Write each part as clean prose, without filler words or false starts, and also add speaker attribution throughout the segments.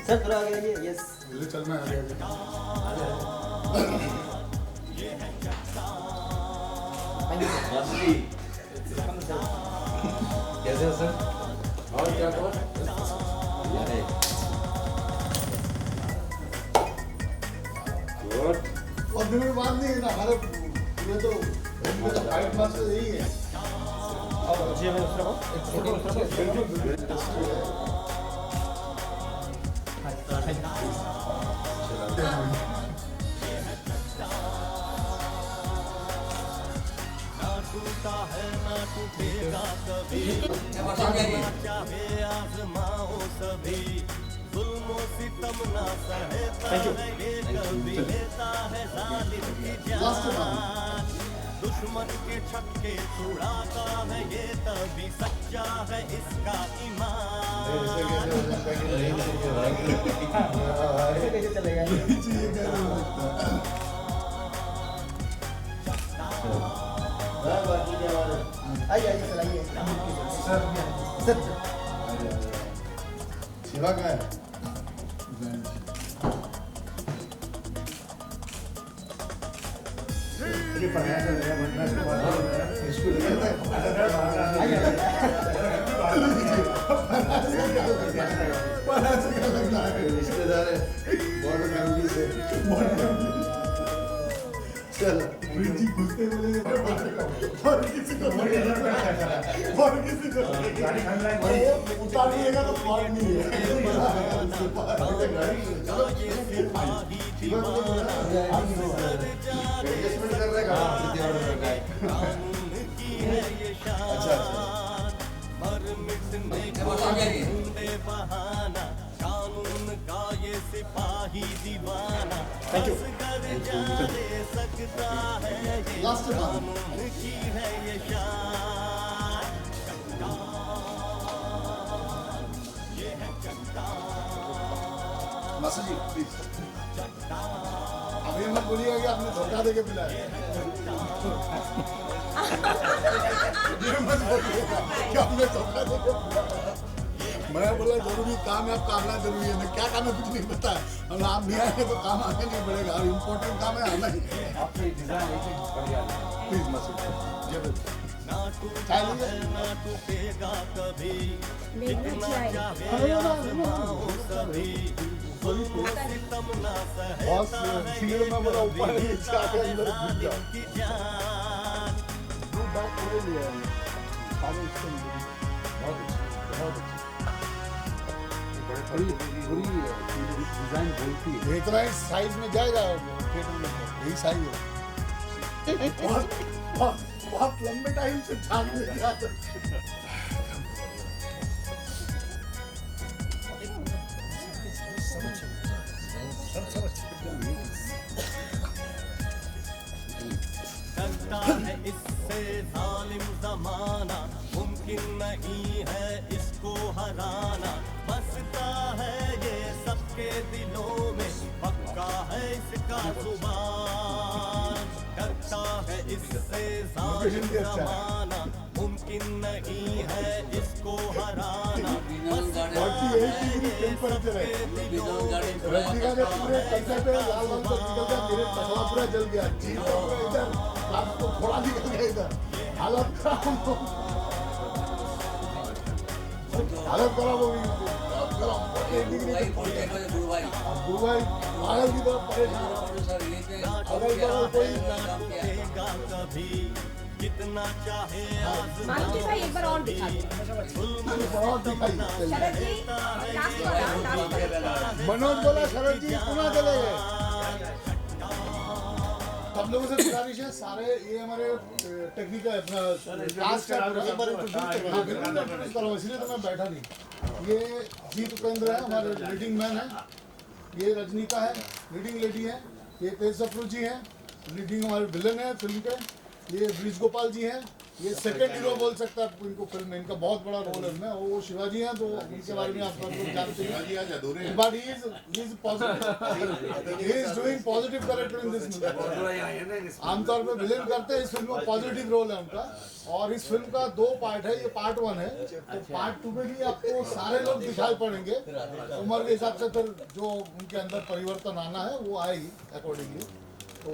Speaker 1: Sir थोड़ा आगे आइए। यस
Speaker 2: ले चलना है आगे
Speaker 1: आगे। कैसे हो सर?
Speaker 2: और क्या करो
Speaker 1: अरे
Speaker 2: और दिन में बात नहीं है ना हमारे ये तो 5 मार्क्स तो यही है
Speaker 1: जी मैं दूसरा
Speaker 3: टूटा है ना टूटेगा कभी चाहे आजमाओ सभी जुल्मों सितम ना सहता है ये कभी लेता है जालिम की जान दुश्मन के छक्के छुड़ाता है ये तभी सच्चा है इसका ईमान
Speaker 1: ऐसे कैसे चलेगा? बाकी क्या बात है? आइए आइए सर आइए। सर
Speaker 2: शिवा का है ये पढ़ाया चल रहा है बनना इसको स्कूल रिश्तेदार है बॉर्डर फैमिली से चल जी घुसते बोले और किसी को गाड़ी उतारिएगा तो पार नहीं है एडजस्टमेंट कर रहे अच्छा
Speaker 3: बहाना कानून का ये सिपाही दीवाना सकता है ये कानून की है ये शान ये है
Speaker 2: मास्टर जी प्लीज अब ये मत बोलिएगा कि आपने धोखा देके पिलाया ये मत बोलिएगा कि आपने धोखा देके पिलाया मैं बोला जरूरी काम है, आपका आना जरूरी है। मैं क्या काम है कुछ नहीं पता है। हम आप नहीं आएंगे तो काम आगे नहीं बढ़ेगा और इम्पोर्टेंट काम है आना ही। प्लीज मास्टर
Speaker 3: ना टूटेगा कभी जितना चाहे आजमाओ सभी सितम ना सहता है ये कभी जालिम की जान
Speaker 2: डिजाइन बोलती है इतना ही साइज में जाएगा यही साइज है बहुत लंबे टाइम से छान में जाता
Speaker 3: डरता है इससे जालिम जमाना मुमकिन नहीं है इसको हराना बसता है ये सबके दिलों में पक्का है इसका जुबान डरता है इससे जालिम जमाना मुमकिन नहीं है इसको हराना
Speaker 2: टेम्परेचर है रजनीका ने पूरे कंधे पे लाल लाल तो निकल गया मेरे पसवा पूरा जल गया जीभ तो पूरा इधर रात को थोड़ा निकल गया इधर हालत खराब हो गई गुरु भाई पागल की तरह परेशान अगल बगल कोई
Speaker 3: कभी कितना चाहे
Speaker 4: मालूम जी भाई एक बार और दिखा दो
Speaker 2: बहुत दिखाई
Speaker 4: शरद जी लास्ट वाला
Speaker 2: मनोज बोला शरद जी पुनः चले गए सब लोगों से गुजारिश है सारे ये हमारे टेक्निकल अपना टास्क है एक बार इंट्रोड्यूस करो इसलिए तो मैं बैठा नहीं ये जीत उपेंद्र है हमारे लीडिंग मैन है ये रजनीका है लीडिंग लेडी है ये तेज सप्रू जी है लीडिंग हमारे विलन है फिल्म के ये ब्रिज गोपाल जी हैं ये सेकंड हीरो बोल सकता है इनको फिल्म में, इनका बहुत बड़ा रोल है इसमें। वो शिवाजी हैं तो उनके बारे में आप सब लोग जानते हैं, but he is positive, he is doing positive character in this movie. आमतौर पे विलेन करते हैं, इस फिल्म में पॉजिटिव रोल है उनका। और इस फिल्म का 2 पार्ट है, ये पार्ट 1 है, तो पार्ट 2 में भी आपको सारे लोग दिखाई पड़ेंगे। उम्र के हिसाब से फिर जो उनके अंदर परिवर्तन आना है वो आएगी अकॉर्डिंगली। तो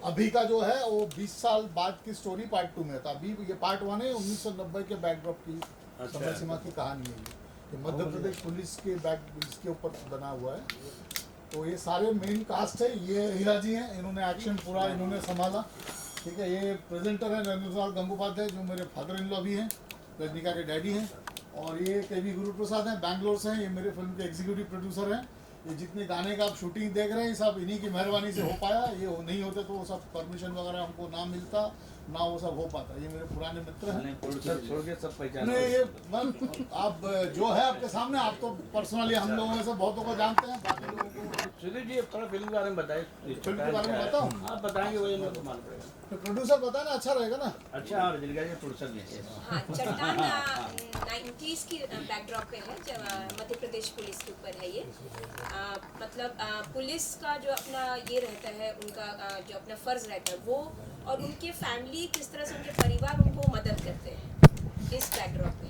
Speaker 2: अभी का जो है वो 20 साल बाद की स्टोरी पार्ट 2 में था। अभी ये पार्ट 1 है, 1990 के बैकड्रॉप की समय सीमा की कहानी है ये मध्य प्रदेश पुलिस के इसके ऊपर बना हुआ है। तो ये सारे मेन कास्ट है। ये हीरा जी हैं, इन्होंने एक्शन पूरा इन्होंने संभाला, ठीक है। ये प्रेजेंटर है रविंद्र गंगोपाध्याय, जो मेरे फादर इन लॉ भी हैं, रजनीका के डैडी हैं। और ये केवी गुरु प्रसाद हैं, बैंगलोर से हैं, ये मेरे फिल्म के एग्जीक्यूटिव प्रोड्यूसर हैं। ये जितने गाने का आप शूटिंग देख रहे हैं सब इन्हीं की मेहरबानी से हो पाया। ये नहीं होते तो वो सब परमिशन वगैरह हमको ना मिलता, ना वो सब हो पाता। ये मेरे पुराने मित्र हैं।
Speaker 5: छोड़ के सब पहचान
Speaker 2: नहीं ये आप जो है आपके सामने, आप तो पर्सनली हम लोगों में से बहुतों को जानते हैं, बाकी लोगों को
Speaker 5: सुधीर जी थोड़ा फिल्म के बारे में बताइए।
Speaker 2: फिल्म के बारे में बताऊं?
Speaker 5: आप बताएंगे वही मेरे को मालूम पड़ेगा।
Speaker 2: तो प्रोड्यूसर बताना अच्छा रहेगा ना।
Speaker 5: अच्छा, और रजनीका जी प्रोड्यूसर जी हैं।
Speaker 4: हाँ, चट्टान 90s की बैकड्रॉप पे है, जब मध्य प्रदेश पुलिस के ऊपर है ये। मतलब पुलिस का जो अपना ये रहता है, उनका जो अपना फर्ज रहता है वो, और उनके फैमिली किस तरह से उनके परिवार उनको मदद करते हैं इस बैकड्रॉप पे।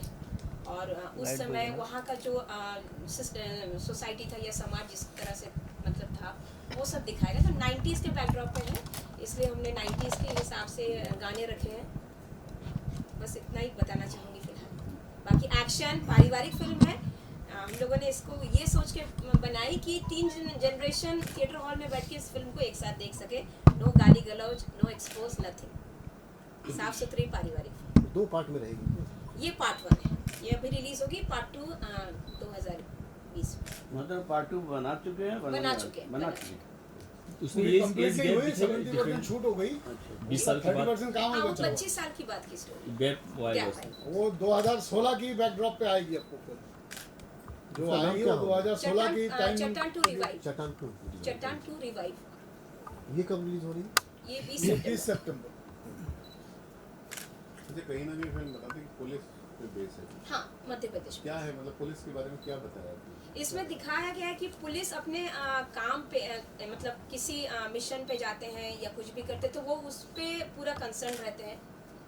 Speaker 4: और उस समय वहाँ का जो सोसाइटी था या समाज जिस तरह से मतलब था, वो सब दिखाएगा। तो 90s के बैकड्रॉप पे है, इसलिए हमने 90s के हिसाब से गाने रखे हैं। बस इतना ही बताना चाहूँगी फिलहाल। बाकी एक्शन पारिवारिक फिल्म है। हम लोगों ने इसको ये सोच के बनाई कि 3 जनरेशन थिएटर हॉल में बैठ के इस फिल्म को एक साथ देख सके। नो गाली गलौज, नो एक्सपोज, नथिंग। साफ सुथरी पारिवारिक।
Speaker 1: 2 पार्ट में रहेगी।
Speaker 4: ये पार्ट 1 है, ये अभी रिलीज होगी। पार्ट 2 2020 में।
Speaker 5: मतलब पार्ट 2 बना चुके हैं?
Speaker 4: बना चुके हैं।
Speaker 6: उसमें
Speaker 2: पूरी
Speaker 6: ये
Speaker 2: कंप्लीटली हुई, 70% शूट हो गई,
Speaker 6: 20 साल के बाद
Speaker 2: 30% काम है
Speaker 4: हाँ, वो
Speaker 2: बचा हुआ।
Speaker 4: 25 साल की बात की स्टोरी।
Speaker 6: गैप
Speaker 4: क्या
Speaker 6: वायरस
Speaker 4: है?
Speaker 2: वो 2016 की बैकड्रॉप पे आएगी आपको फिल्म। जो
Speaker 1: उसका नाम
Speaker 2: आएगी
Speaker 1: क्या
Speaker 2: वो
Speaker 1: होगा?
Speaker 2: 2016 की टाइम।
Speaker 4: चट्टान 2 रिवाइव।
Speaker 1: चट्टान 2
Speaker 4: चट्टान 2 रिवाइव
Speaker 1: ये कब रिलीज हो रही है?
Speaker 4: ये 20
Speaker 2: 30
Speaker 4: सितंबर।
Speaker 2: सितंबर।
Speaker 7: मुझे कहीं ना कहीं फिल्म बताती कि पुलिस पे बेस है।
Speaker 4: हाँ, मध्य प्रदेश में।
Speaker 7: क्या है मतलब पुलिस के बारे में क्या बताया आपने?
Speaker 4: इसमें दिखाया गया है कि पुलिस अपने काम पे मतलब किसी मिशन पे जाते हैं या कुछ भी करते हैं, तो वो उस पे पूरा कंसर्न रहते हैं।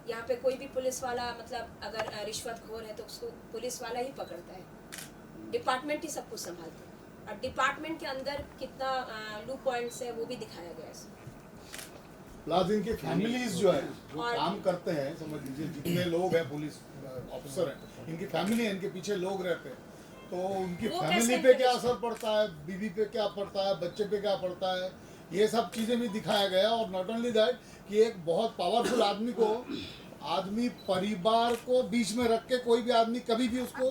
Speaker 4: यहाँ पे कोई भी पुलिस वाला मतलब अगर रिश्वतखोर है तो उसको पुलिस वाला ही पकड़ता है। डिपार्टमेंट ही सब कुछ संभालते हैं, और डिपार्टमेंट के अंदर कितना लूप पॉइंट्स है वो भी दिखाया गया है इसमें।
Speaker 2: प्लस इनकी फैमिलीज जो है, जो
Speaker 4: और-
Speaker 2: काम करते हैं, समझ लीजिए जितने लोग हैं पुलिस ऑफिसर हैं, इनकी फैमिली है, इनके पीछे लोग रहते हैं। तो उनकी
Speaker 4: वो
Speaker 2: फैमिली
Speaker 4: कैसे
Speaker 2: पे क्या
Speaker 4: manage-
Speaker 2: असर पड़ता है, बीवी पे क्या पड़ता है, बच्चे पे क्या पड़ता है, ये सब चीज़ें भी दिखाया गया। और नॉट ओनली दैट कि एक बहुत पावरफुल आदमी को, आदमी परिवार को बीच में रख के कोई भी आदमी कभी भी उसको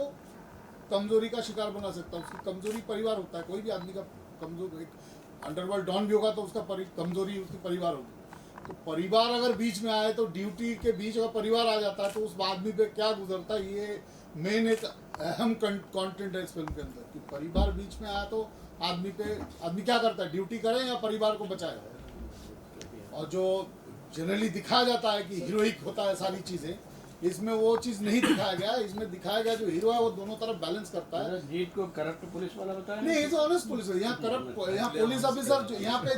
Speaker 2: कमजोरी का शिकार बना सकता है। उसकी कमजोरी परिवार होता है। कोई भी आदमी का कमजोर, एक अंडरवर्ल्ड डॉन भी होगा तो उसका कमजोरी उसकी परिवार होगी। तो परिवार अगर बीच में आए तो ड्यूटी के बीच अगर परिवार आ जाता है तो उस आदमी पे क्या गुजरता है, ये मेन एक अहम कंटेंट है इस फिल्म के अंदर। कि परिवार बीच में आया तो आदमी क्या करता है, ड्यूटी करे या परिवार को बचाए। और जो जनरली दिखाया जाता है कि हीरोइक होता है सारी चीज़ें, इसमें वो चीज़ नहीं दिखाया गया। इसमें दिखाया गया जो हीरो है वो दोनों तरफ बैलेंस करता है।
Speaker 5: जीत को करप्ट पुलिस वाला बताया?
Speaker 2: नहीं, इज ऑनेस्ट पुलिस है। यहाँ करप्ट, यहाँ पुलिस ऑफिसर, यहाँ पे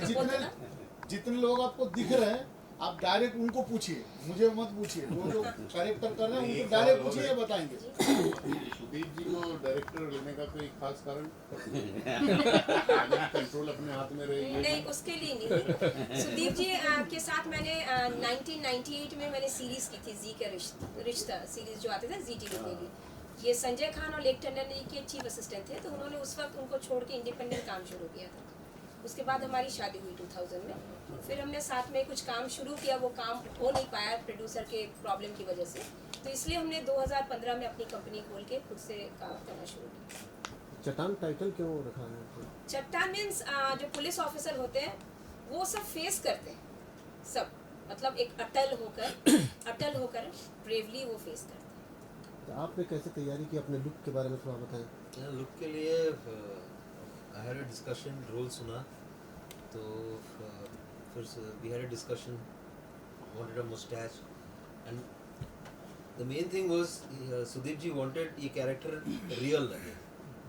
Speaker 2: जितने लोग आपको दिख रहे हैं, आप डायरेक्ट उनको पूछिए, मुझे मत पूछिए। वो जो कैरेक्टर कर रहे हैं उनको डायरेक्ट पूछिए, ये बताएंगे।
Speaker 7: सुदीप जी को डायरेक्टर लेने का कोई खास कारण? कंट्रोल अपने हाथ में रहेगी?
Speaker 4: नहीं, उसके लिए नहीं। सुदीप जी के साथ मैंने 1998 में मैंने सीरीज की थी, जी का रिश्ता सीरीज जो आते थे जी टीवी के लिए। ये संजय खान और लेक टंडन के चीफ असिस्टेंट थे, तो उन्होंने उस वक्त उनको छोड़ के इंडिपेंडेंट काम शुरू किया था। उसके बाद हमारी शादी हुई 2000 में। फिर हमने साथ में कुछ काम शुरू किया, वो काम हो नहीं पाया प्रोड्यूसर के प्रॉब्लम की वजह से, तो इसलिए हमने 2015 में अपनी कंपनी खोल के खुद से काम करना शुरू किया।
Speaker 1: चट्टान टाइटल क्यों रखा है?
Speaker 4: चट्टान मीन्स जो पुलिस ऑफिसर होते हैं वो सब फेस करते हैं, सब मतलब एक अटल होकर ब्रेवली वो फेस करते हैं।
Speaker 1: तो आपने कैसे तैयारी की? अपने लुक के बारे में थोड़ा बताएं।
Speaker 8: लुक के लिए I had a discussion, role सुना तो फिर we had a discussion, wanted a moustache and The main thing was Sudeep ji wanted ये character real लगे,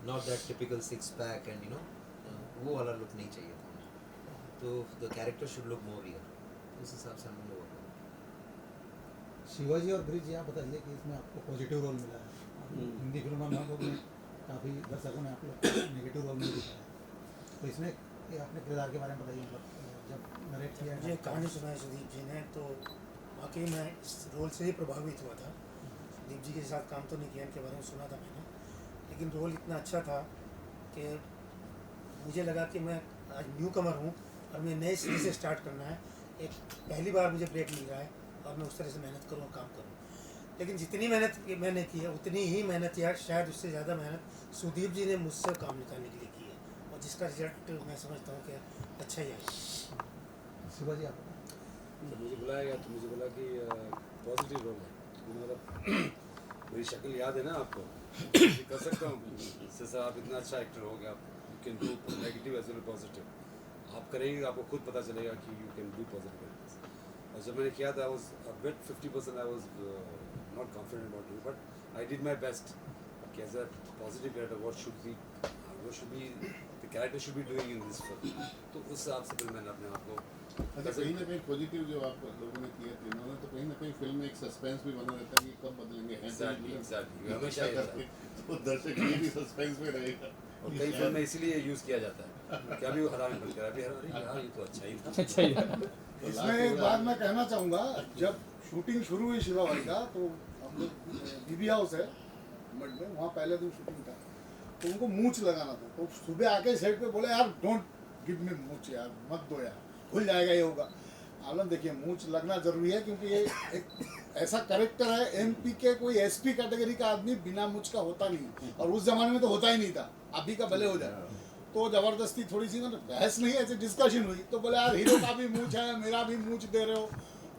Speaker 8: not that typical six pack and वो वाला look नहीं चाहिए था. तो the character should look more real. उस हिसाब से हमने वो
Speaker 9: शिवाजी और ब्रिज, आप बताइए कि इसमें आपको पॉजिटिव रोल मिला है. हिंदी फिल्मों में हम लोग ने काफ़ी दर्शकों ने आप लोग नेगेटिव रोल में दिखा है, तो इसमें ये अपने किरदार के बारे में बताइए. मतलब जब नरेट किया
Speaker 1: मुझे कहानी सुनाई सुदीप जी ने, तो वाकई मैं इस रोल से ही प्रभावित हुआ था. सुदीप जी के साथ काम तो नहीं किया, इनके बारे में सुना था मैंने, लेकिन रोल इतना अच्छा था कि मुझे लगा कि मैं आज न्यू कमर हूँ और मैं नए सिरे से स्टार्ट करना है. एक पहली बार मुझे ब्रेक मिल रहा है और मैं उस तरह से मेहनत करूँ, काम करूँ. लेकिन जितनी मेहनत मैंने की है उतनी ही मेहनत या शायद उससे ज़्यादा मेहनत सुदीप जी ने मुझसे काम निकालने के लिए की है, और जिसका रिजल्ट मैं समझता हूँ कि अच्छा ही आएगा.
Speaker 9: शिवाजी आप बताएं.
Speaker 10: जब मुझे बुलाया गया तो मुझे बोला कि पॉजिटिव रोल है. मतलब मेरी शक्ल याद है ना आपको, कर सकता हूँ इससे. सर आप इतना अच्छा एक्टर हो गया, you can do negative as well positive. आप करेंगे आपको खुद पता चलेगा कि यू कैन डू पॉजिटिव. और जब मैंने किया था, I was a bit 50% I was not confident about it, but I did my best. As a positive character what should be the character should be doing in this film. तो उस हिसाब से फिर मैंने अपने आप को
Speaker 7: अच्छा, कहीं ना कहीं पॉजिटिव जो आप लोगों ने किया तीनों ने, तो कहीं ना कहीं फिल्म में एक सस्पेंस भी बना रहता है कि कब बदलेंगे.
Speaker 10: एग्जैक्टली हमेशा ये रहता है.
Speaker 7: तो दर्शक ये भी सस्पेंस में रहेगा.
Speaker 10: और कई फिल्म में इसीलिए यूज़ किया जाता है कि अभी वो हरामी बन कर अभी यार ये तो अच्छा ही था.
Speaker 6: अच्छा ही
Speaker 2: इसमें एक बात मैं कहना चाहूँगा, जब शूटिंग शुरू हुई शिवा भाई का, तो हम लोग बीबी हाउस है मड में, वहाँ पहले दिन शूटिंग था, तो उनको मूंछ लगाना था. तो सुबह आके सेट पे बोले यार डोंट गिव मी मूंछ यार, मत दो यार, खुल जाएगा ये होगा. आलम देखिए मूंछ लगना जरूरी है, क्योंकि ये एक ऐसा कैरेक्टर है. एमपी के कोई एसपी कैटेगरी का आदमी बिना मूंछ का होता नहीं, और उस जमाने में तो होता ही नहीं था. अभी का भले हो जाए. तो जबरदस्ती थोड़ी सी मतलब बहस नहीं, ऐसे डिस्कशन हुई. तो बोले यार हीरो का भी मूंछ है, मेरा भी मूंछ दे रहे हो.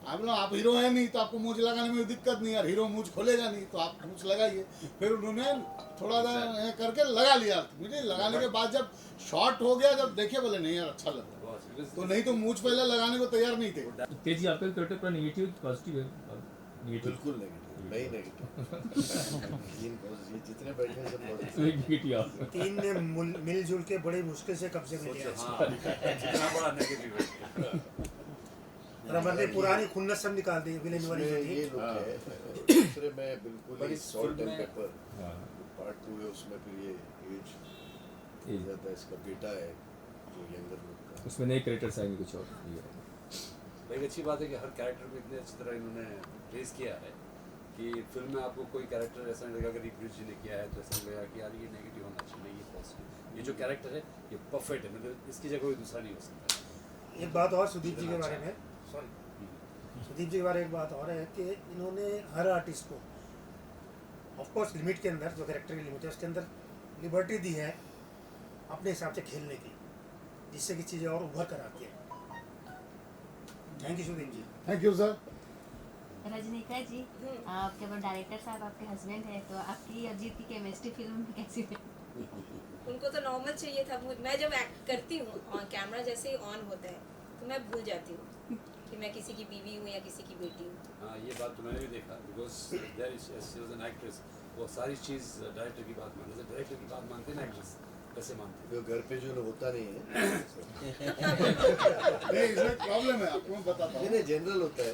Speaker 2: आप लोग आप हीरो है नहीं तो आपको मूंछ लगाने में दिक्कत नहीं, यार हीरो मूंछ खोलेगा नहीं तो आप मूंछ लगाइए. फिर उन्होंने थोड़ा सा करके लगा लिया. मुझे लगाने के बाद जब शॉर्ट हो गया, जब देखे बोले नहीं यार अच्छा लगा. तो नहीं तो मूंछ पहले लगाने को तैयार नहीं थे.
Speaker 6: तेजी आपका कैरेक्टर पूरा नेगेटिव पॉजिटिव है. नेगेटिव
Speaker 11: बिल्कुल नेगेटिव, नहीं नेगेटिव. ये जितने बैठे हैं सब
Speaker 6: नेगेटिव.
Speaker 1: तीन ने मिलजुल के बड़ी मुश्किल से कब्जे में लिया.
Speaker 10: कितना बड़ा नेगेटिव है.
Speaker 1: और हमने पुरानी खुन्नस सब निकाल दी विलेन वाली जो
Speaker 11: ये
Speaker 1: थी.
Speaker 11: लोग है. दूसरे में बिल्कुल ही सॉल्ट एंड पेपर. पार्ट 2 है, उसमें फिर ये एज जाता है. इसका बेटा है जो यंगर लोग का,
Speaker 6: उसमें नए कैरेक्टर्स आएंगे कुछ और.
Speaker 10: एक अच्छी बात है कि हर कैरेक्टर को इतने अच्छी तरह इन्होंने प्लेस किया है कि फिल्म में आपको कोई कैरेक्टर ऐसा नहीं लगेगा. अगर ब्रिज जी ने किया है तो ऐसा लगेगा कि यार ये नेगेटिव होना चाहिए, ये पॉजिटिव. ये जो कैरेक्टर है ये परफेक्ट है, मतलब इसकी जगह कोई दूसरा नहीं हो सकता.
Speaker 1: एक बात और सुदीप जी के बारे में, सॉरी सुदीप जी के बारे में एक बात और है कि इन्होंने हर आर्टिस्ट को ऑफकोर्स लिमिट के अंदर, जो कैरेक्टर की लिमिट है उसके अंदर लिबर्टी दी है अपने हिसाब से खेलने की, जिससे कि चीज़ें और उभर कर आती है. Thank you Sudeep ji.
Speaker 2: Thank you sir.
Speaker 12: Rajnika ji, आपके वो डायरेक्टर साहब आपके हस्बैंड है, तो आपकी अजीत की केमिस्ट्री फिल्म में कैसी रही?
Speaker 4: उनको तो नॉर्मल चाहिए था. मैं जब एक्ट करती हूँ और कैमरा जैसे ही ऑन होता है तो मैं भूल जाती हूँ कि मैं किसी की बीवी हूँ या किसी की बेटी हूँ.
Speaker 10: हाँ, ये बात तो मैंने भी देखा. Because there is she was an actress. वो सारी चीज़ डायरेक्टर की बात मानते, डायरेक्टर की बात मानते ना एक्ट्रेस कैसे मानते.
Speaker 11: जो घर पे जो होता नहीं है.
Speaker 2: इसमें प्रॉब्लम है, आपको मैं बताता हूँ.
Speaker 11: नहीं जनरल होता है.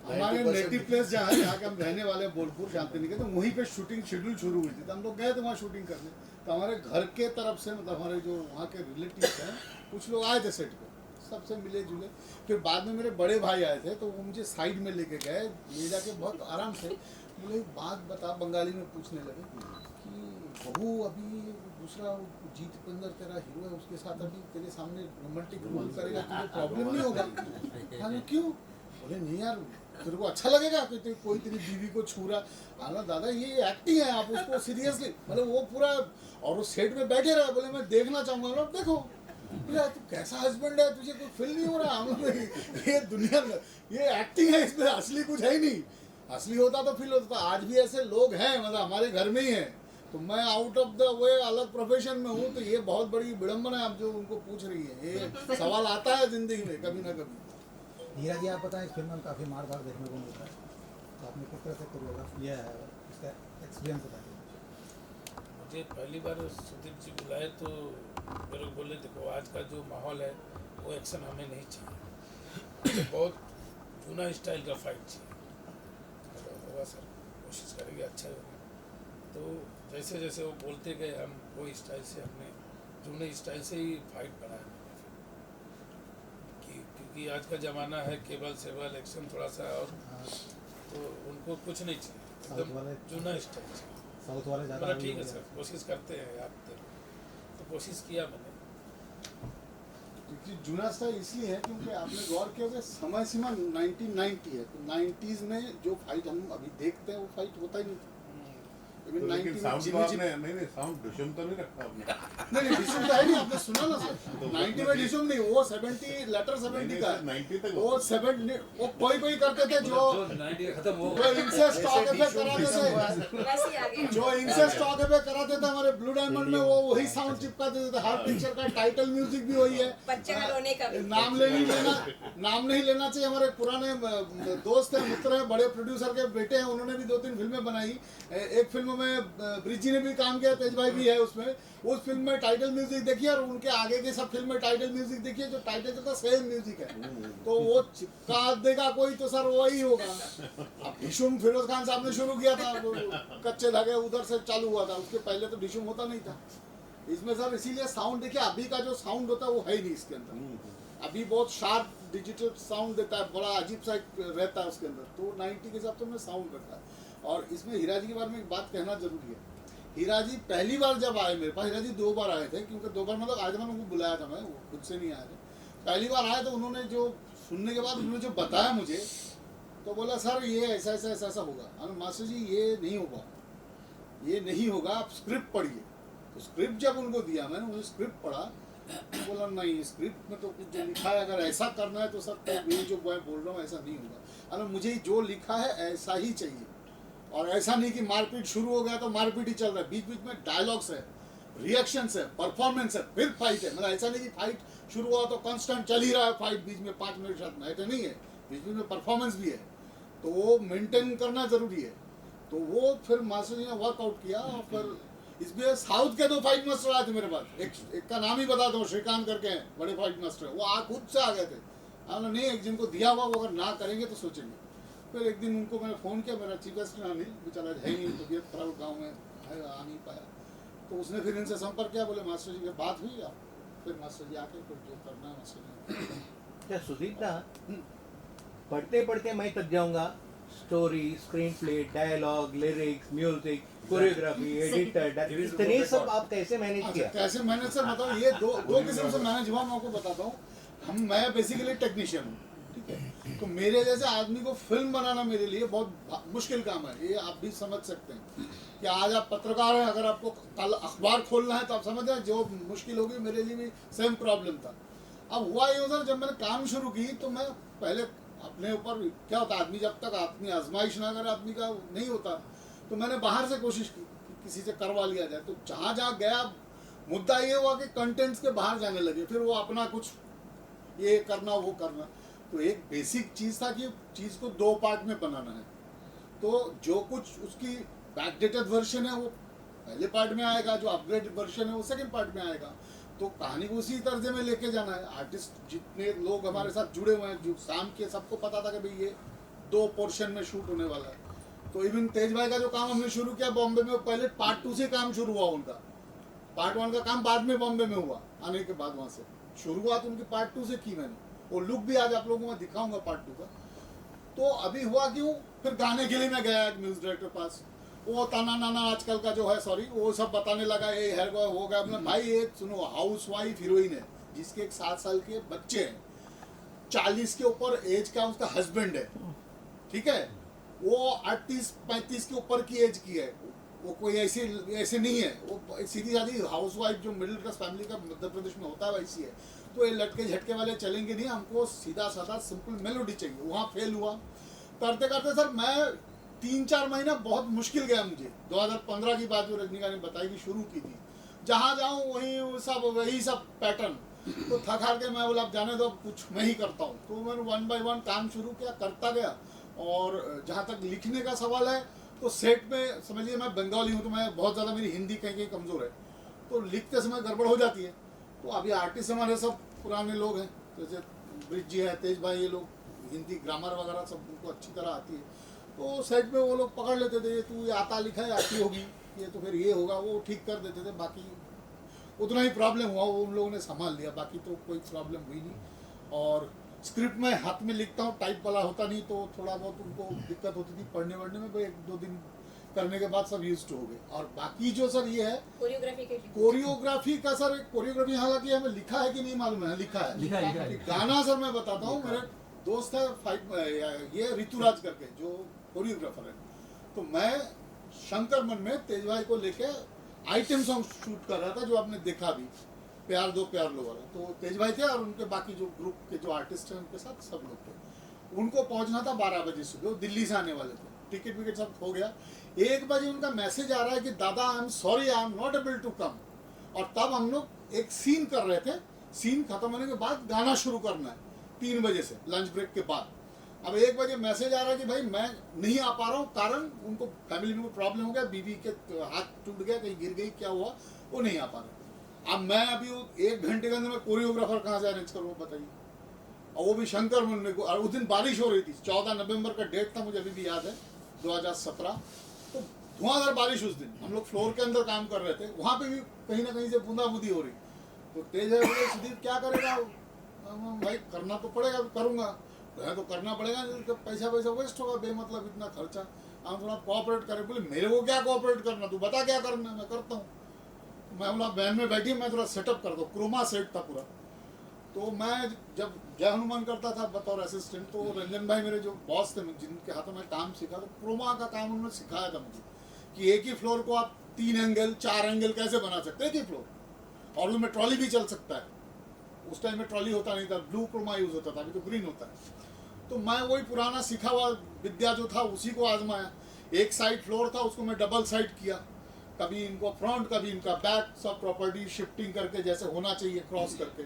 Speaker 2: हमारे नेटिव प्लेस जहाँ है, जहाँ के हम रहने वाले हैं, बोलपुर शांतिनिकेतन, तो वहीं पे शूटिंग शेड्यूल शुरू हुई थी. तो हम लोग गए थे वहाँ शूटिंग करने. तो हमारे घर के तरफ से, मतलब हमारे जो वहाँ के रिलेटिव्स हैं, कुछ लोग आए थे सेट पे, सबसे मिले जुले. फिर बाद में मेरे बड़े भाई आए थे, तो वो मुझे साइड में लेके गए, ले जाके बहुत आराम से बोले बात बता, बंगाली में पूछने लगे कि बहू अभी दूसरा जीत पंदर तेरा हीरो है, उसके साथ अभी तेरे सामने रोमांटिक रोल करेगा, तुझे प्रॉब्लम नहीं होगा? हाँ क्यों? बोले नहीं यार, तेरे को अच्छा लगेगा कि कोई तेरी बीवी को छू रहा. हाँ दादा ये एक्टिंग है, आप उसको सीरियसली, मतलब वो पूरा. और वो सेट में बैठे रहे, बोले मैं देखना चाहूँगा. देखो यार तू कैसा हस्बैंड है, तुझे कोई फील नहीं हो रहा? हम लोग ये दुनिया में ये एक्टिंग है, इसमें असली कुछ है ही नहीं. असली होता तो फील होता. आज भी ऐसे लोग हैं, मतलब हमारे घर में ही हैं. तो मैं आउट ऑफ द वे अलग प्रोफेशन में हूँ, तो ये बहुत बड़ी विडम्बना है आप जो उनको पूछ रही है. ये सवाल आता है जिंदगी में कभी ना कभी.
Speaker 9: नीरा जी आप बताएं, इस फिल्म में काफ़ी मार धाड़ देखने को मिलता है. तो आपने किस तरह से कोरियोग्राफ किया है और इसका एक्सपीरियंस बताइए।
Speaker 13: मुझे पहली बार सुदीप जी बुलाए तो मेरे को बोले देखो आज का जो माहौल है वो एक्शन हमें नहीं चाहिए, तो बहुत जूना स्टाइल का फाइट चाहिए। होगा सर, कोशिश करेंगे, अच्छा होगा। तो जैसे जैसे वो बोलते गए हम वो स्टाइल से हमने जूने स्टाइल से ही फाइट बनाया क्योंकि आज का ज़माना है केबल सेबल एक्शन थोड़ा सा, और तो उनको कुछ नहीं चाहिए, एकदम जूना स्टाइल चाहिए।
Speaker 9: साउथ वाले ज़्यादा
Speaker 13: ठीक है सर, कोशिश करते हैं आप तो कोशिश किया मैंने।
Speaker 2: क्योंकि जूना स्टाइल इसलिए है क्योंकि आपने गौर किया कि समय सीमा 1990 है, तो 90s में जो फाइट हम अभी देखते हैं वो फाइट होता ही नहीं था।
Speaker 7: लेकिन साउंड तो आपने नहीं साउंड डिशम तो नहीं रखा आपने।
Speaker 2: नहीं डिशम तो है नहीं, आपने सुना ना सर। 90 में डिशम नहीं, वो 70 लेटर 70 का
Speaker 7: 90 तक
Speaker 2: वो 70 वो कोई करते थे जो
Speaker 10: 90 खत्म हो
Speaker 2: जो इनसे स्टॉक पे कराते थे, जो इनसे स्टॉक पे कराते थे हमारे ब्लू डायमंड में, वो वही साउंड चिपका देते थे। हर पिक्चर का टाइटल म्यूजिक भी वही है।
Speaker 4: बच्चे का रोने का भी
Speaker 2: नाम नहीं लेना चाहिए। हमारे पुराने दोस्त हैं, मित्र हैं, बड़े प्रोड्यूसर के बेटे हैं, उन्होंने भी 2-3 फिल्में बनाई। एक फिल्म में ब्रिज जी ने भी काम किया, तेज भाई भी है उसमें। उस फिल्म में टाइटल म्यूजिक देखिए और उनके आगे के सब फिल्म में टाइटल म्यूजिक देखिए, जो टाइटल का सेम म्यूजिक है। तो वो चिपका देगा कोई तो सर वही होगा। अब डिशुम फिरोज खान साहब ने शुरू किया था, कच्चे धागे उधर से चालू हुआ था, उसके पहले तो डिशुम होता नहीं था इसमें सर। इसीलिए साउंड देखिए, अभी का जो साउंड होता है वो है ही नहीं इसके अंदर। अभी बहुत शार्प डिजिटल साउंड देता है, बड़ा अजीब सा रहता है उसके अंदर। तो 90 के हिसाब से हमने साउंड रखा है। और इसमें हीरा जी के बारे में एक बात कहना जरूरी है। हीरा जी पहली बार जब आए मेरे पास, हीरा जी 2 बार आए थे, क्योंकि 2 बार मतलब आज मैंने उनको बुलाया था, मैं वो खुद से नहीं आए थे। पहली बार आए तो उन्होंने जो सुनने के बाद उन्होंने जो बताया मुझे, तो बोला सर ये ऐसा ऐसा ऐसा ऐसा होगा। मास्टर जी ये नहीं होगा, ये नहीं होगा, आप स्क्रिप्ट पढ़िए। तो स्क्रिप्ट जब उनको दिया मैंने, उन्होंने स्क्रिप्ट पढ़ा, तो बोला नहीं स्क्रिप्ट में तो कुछ जो लिखा है अगर ऐसा करना है तो सर तो ये जो मैं बोल रहा हूँ ऐसा नहीं होगा। मुझे जो लिखा है ऐसा ही चाहिए, और ऐसा नहीं कि मारपीट शुरू हो गया तो मारपीट ही चल रहा है। बीच बीच में डायलॉग्स है, रिएक्शंस है, परफॉर्मेंस है, फिर फाइट है। मतलब ऐसा नहीं कि फाइट शुरू हुआ तो कांस्टेंट चल ही रहा है फाइट, बीच में 5 मिनट 7 मिनट, ऐसा नहीं है। बीच बीच में परफॉर्मेंस भी है, तो वो मेंटेन करना जरूरी है। तो वो फिर मास्टर जी ने वर्कआउट किया। और फिर इसमें साउथ के 2 फाइट मास्टर आए थे मेरे पास। एक का नाम ही बता दो, श्रीकांत करके हैं, बड़े फाइट मास्टर। वो खुद से आ गए थे। हमने नहीं, एक जिनको दिया हुआ वो अगर ना करेंगे तो सोचेंगे। फिर एक दिन उनको मैंने फ़ोन किया, मेरा चीफ गेस्ट अनिल बेचारा है नहीं, तबीयत खराब गाँव में है, आ नहीं पाया। तो उसने फिर इनसे संपर्क किया, बोले मास्टर जी की बात हुई। आप फिर मास्टर जी आके फिर जो करना है मास्टर जी।
Speaker 14: क्या सुदीप दा पढ़ते पढ़ते मैं तक जाऊंगा, story, screenplay, dialogue, lyrics, music, choreography, editor, इतने सब आप कैसे मैनेज किया?
Speaker 2: कैसे मैनेज सर बताओ, ये दो किस्म से मैनेज हुआ। मैं आपको बताता हूँ। मैं बेसिकली टेक्नीशियन हूँ, ठीक है। तो मेरे जैसे आदमी को फिल्म बनाना मेरे लिए बहुत मुश्किल काम है, ये आप भी समझ सकते हैं। कि आज आप पत्रकार हैं, अगर आपको कल अखबार खोलना है तो आप समझ रहे हैं जो मुश्किल होगी, मेरे लिए भी सेम प्रॉब्लम था। अब हुआ ये सर, जब मैंने काम शुरू की तो मैं पहले अपने ऊपर क्या होता, आदमी जब तक आदमी आजमाइश ना करे आदमी का नहीं होता। तो मैंने बाहर से कोशिश की किसी से करवा लिया जाए। तो जहाँ जहाँ गया, मुद्दा ये हुआ कि कंटेंट्स के बाहर जाने लगे, फिर वो अपना कुछ ये करना वो करना। तो एक बेसिक चीज़ था कि चीज़ को 2 पार्ट में बनाना है। तो जो कुछ उसकी बैकडेटेड वर्जन है वो पहले पार्ट में आएगा, जो अपग्रेडेड वर्जन है वो सेकंड पार्ट में आएगा। तो कहानी को उसी तर्जे में लेके जाना है। आर्टिस्ट जितने लोग हमारे साथ जुड़े हुए हैं, जो काम किए, सबको पता था कि भाई ये 2 पोर्शन में शूट होने वाला है। तो इवन तेज भाई का जो काम हमने शुरू किया बॉम्बे में, पहले पार्ट 2 से काम शुरू हुआ उनका। पार्ट 1 का काम बाद में बॉम्बे में हुआ, आने के बाद वहाँ से शुरुआत उनकी पार्ट 2 से की मैंने। वो लुक भी आज आप लोगों को मैं दिखाऊंगा पार्ट 2 का। तो अभी हुआ क्यों, फिर गाने के लिए मैं गया एक म्यूजिक डायरेक्टर पास। वो ताना नाना आजकल का जो है, सॉरी, वो सब बताने लगा, ये है हो गया। अपने भाई एक सुनो, हाउस वाइफ हीरोइन है जिसके एक 7 साल के बच्चे हैं, 40 के ऊपर एज का उसका हस्बैंड है, ठीक है। वो 38-35 के ऊपर की एज की है। वो कोई ऐसे नहीं है, वो सीधी साधी हाउस वाइफ जो मिडिल क्लास फैमिली का मध्य प्रदेश में होता है वैसी है। तो ये लटके झटके वाले चलेंगे नहीं, हमको सीधा साधा सिंपल मेलोडी चाहिए। वहाँ फेल हुआ करते करते सर मैं 3-4 महीना बहुत मुश्किल गया मुझे। 2015 की बात जो रजनीकांत ने बताई कि शुरू की थी, जहाँ जाऊँ वही सब पैटर्न। तो थक हार के मैं बोला अब जाने दो, कुछ मैं ही करता हूँ। तो मैंने 1 by 1 काम शुरू किया, करता गया। और जहाँ तक लिखने का सवाल है तो सेट में समझिए मैं बंगाली हूँ तो मैं बहुत ज़्यादा मेरी हिंदी कहीं कमज़ोर है, तो लिखते समय गड़बड़ हो जाती है। तो अभी आर्टिस्ट हमारे सब पुराने लोग हैं, जैसे ब्रिज जी है, तेज भाई, ये लोग हिंदी ग्रामर वगैरह सब उनको अच्छी तरह आती है, तो सेट में वो लोग पकड़ लेते थे, ये तू ये आता लिखा है आती होगी, ये तो फिर ये होगा, वो ठीक कर देते थे। बाकी उतना ही प्रॉब्लम हुआ वो उन लोगों ने संभाल लिया, बाकी तो कोई प्रॉब्लम हुई नहीं। और स्क्रिप्ट में हाथ में लिखता हूँ, टाइप वाला होता नहीं, तो थोड़ा बहुत उनको दिक्कत होती थी पढ़ने वढ़ने में, 1-2 दिन करने के बाद सब यूज्ड हो गए। और बाकी जो सर ये है कोरियोग्राफी का, सर कोरियोग्राफी हालांकि हमें लिखा है कि नहीं मालूम है, लिखा है। गाना सर मैं बताता हूँ, मेरे दोस्त है ये ऋतुराज करके जो कोरियोग्राफर है, तो मैं शंकर मन में तेज भाई को लेके आइटम सॉन्ग शूट कर रहा था, जो आपने देखा भी, प्यार दो प्यार लो वाला। तो तेज भाई थे और उनके बाकी जो ग्रुप के जो आर्टिस्ट हैं उनके साथ सब लोग थे। उनको पहुंचना था 12 बजे सुबह, दिल्ली से आने वाले थे, टिकट विकेट सब हो गया। 1 बजे उनका मैसेज आ रहा है कि दादा I am sorry, I am not able to come. और तब हम लोग एक सीन कर रहे थे, सीन खत्म होने के बाद गाना शुरू करना है 3 बजे से, लंच ब्रेक के बाद। अब 1 बजे मैसेज आ रहा है कि भाई मैं नहीं आ पा रहा हूँ, कारण उनको फैमिली में प्रॉब्लम हो गया, बीवी के हाथ टूट गया, कहीं गिर गई, क्या हुआ, वो नहीं आ पा रहे। अब मैं अभी 1 घंटे के अंदर में कोरियोग्राफर कहाँ से अरेंज करूँ बताइए, और वो भी शंकर मन में। और उस दिन बारिश हो रही थी, 14 नवंबर का डेट था, मुझे अभी भी याद है, 2017। तो धुआंधार बारिश उस दिन, हम लोग फ्लोर के अंदर काम कर रहे थे, वहाँ पे भी कहीं ना कहीं से बूंदाबूंदी हो रही। तो तेज है बोले सुदीप क्या करेगा, भाई करना तो पड़ेगा, करूँगा तो करना पड़ेगा, पैसा वेस्ट होगा बेमतलब इतना खर्चा, हम थोड़ा कोऑपरेट करें। बोले मेरे को क्या कोऑपरेट करना, तू बता क्या करना, मैं करता हूँ। मैं बोला वैन में बैठी, मैं थोड़ा सेटअप कर दूँ, क्रोमा सेट था पूरा। तो मैं जब जय हनुमान करता था बतौर असिस्टेंट, तो रंजन भाई मेरे जो बॉस थे, जिनके हाथों में काम सीखा, तो क्रोमा का काम उन्होंने सिखाया था मुझे कि एक ही फ्लोर को आप 3 एंगल 4 एंगल कैसे बना सकते हैं, एक ही फ्लोर, और उसमें ट्रॉली भी चल सकता है। उस टाइम में ट्रॉली होता नहीं था, ब्लू क्रोमा यूज होता था, अभी तो ग्रीन होता है। तो मैं वही पुराना सीखा हुआ विद्या जो था उसी को आजमाया। एक साइड फ्लोर था, उसको मैं डबल साइड किया, कभी इनको फ्रंट कभी इनका बैक, सब प्रॉपर्टी शिफ्टिंग करके जैसे होना चाहिए क्रॉस करके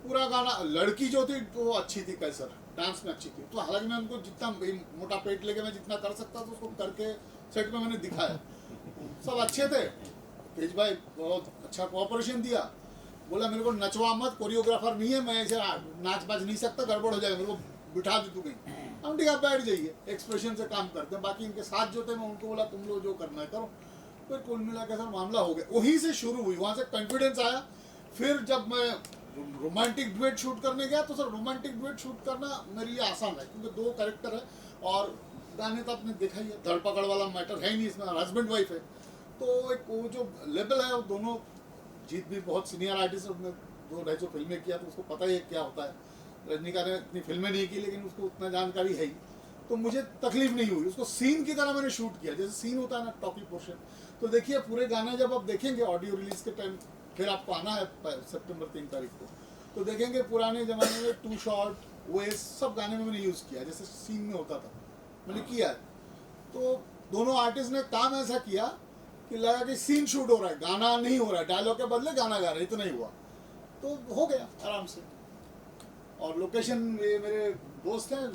Speaker 2: पूरा गाना। लड़की जो थी वो अच्छी थी, कैसर डांस में अच्छी थी, तो हालांकि मैं उनको जितना मोटा पेट लेके मैं जितना कर सकता था उसको करके सेट में मैंने दिखाया, सब अच्छे थे। तेज भाई बहुत अच्छा कोऑपरेशन दिया, बोला मेरे को नचवा मत, कोरियोग्राफर नहीं है, मैं ऐसे नाच बाज नहीं सकता, गड़बड़ हो जाएगा, मेरे को बिठा दे तू कहीं। हम ठीक है बैठ जाइए, एक्सप्रेशन से काम करते हैं। बाकी इनके साथ जो थे मैं उनको बोला तुम लोग जो करना है करो। फिर कुल मिला के सर मामला हो गया, वहीं से शुरू हुई, वहाँ से कॉन्फिडेंस आया। फिर जब मैं रोमांटिक डुएट शूट करने गया तो सर रोमांटिक डुएट शूट करना मेरे लिए आसान है, क्योंकि 2 कैरेक्टर है और गाने तो आपने देखा ही है, धड़पकड़ वाला मैटर है नहीं इसमें, हस्बैंड वाइफ है। तो एक वो जो लेवल है वो दोनों, जीत भी बहुत सीनियर आर्टिस्ट है, उसने 2-2.5 फिल्में किया तो उसको पता ही है क्या होता है। रजनीकांत ने इतनी फिल्में नहीं की लेकिन उसको उतना जानकारी है ही, तो मुझे तकलीफ नहीं हुई। उसको सीन की तरह मैंने शूट किया, जैसे सीन होता है ना टॉकी पोर्शन। तो देखिए पूरे गाने जब आप देखेंगे ऑडियो रिलीज के टाइम, फिर आपको आना है सितंबर 3 तारीख को, तो देखेंगे पुराने ज़माने में 2 शॉट वो सब गाने में मैंने यूज़ किया, जैसे सीन में होता था मैंने किया है। तो दोनों आर्टिस्ट ने काम ऐसा किया कि लगा कि सीन शूट हो रहा है, गाना नहीं हो रहा है, डायलॉग के बदले गाना गा रहे, इतना ही हुआ तो हो गया आराम से। और लोकेशन ये मेरे दोस्त हैं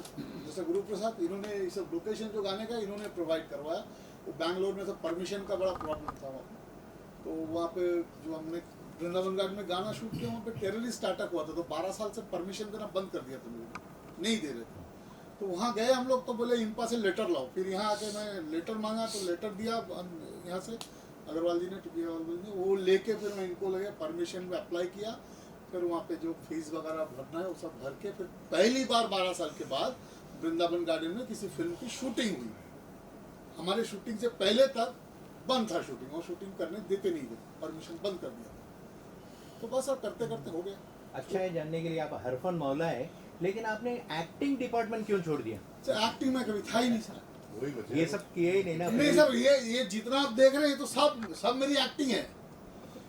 Speaker 2: जैसे गुरु प्रसाद, इन्होंने ये सब लोकेशन जो गाने का इन्होंने प्रोवाइड करवाया। वो बैंगलोर में सब परमिशन का बड़ा प्रॉब्लम था वहाँ, तो वहाँ पे जो हमने वृंदावन गार्डन में गाना शूट किया वहाँ पे टेररिस्ट अटैक हुआ था, तो 12 साल से परमिशन देना बंद कर दिया था मुझे, नहीं दे रहे थे। तो वहाँ गए हम लोग, तो बोले इनपा से लेटर लाओ। फिर यहाँ आके मैं लेटर मांगा तो लेटर दिया यहाँ से अग्रवाल जी ने, टीपी अग्रवाल जी ने, वो लेके फिर मैं इनको लगे परमिशन में अप्लाई किया। फिर वहाँ पे जो फीस वगैरह भरना है वो सब भर के फिर पहली बार 12 साल के बाद वृंदावन गार्डन में किसी फिल्म की शूटिंग हुई। हमारे शूटिंग से पहले तक बंद था शूटिंग, और शूटिंग करने देते नहीं थे, परमिशन बंद कर दिया था। तो बस अब करते करते हो गया।
Speaker 14: अच्छा है जानने के लिए, आप हरफन मौला है, लेकिन आपने एक्टिंग डिपार्टमेंट क्यों छोड़ दिया?
Speaker 2: एक्टिंग में कभी था ही नहीं सर,
Speaker 14: ये सब किए ही नहीं ना।
Speaker 2: नहीं सर, ये जितना आप देख रहे हैं तो सब मेरी एक्टिंग है।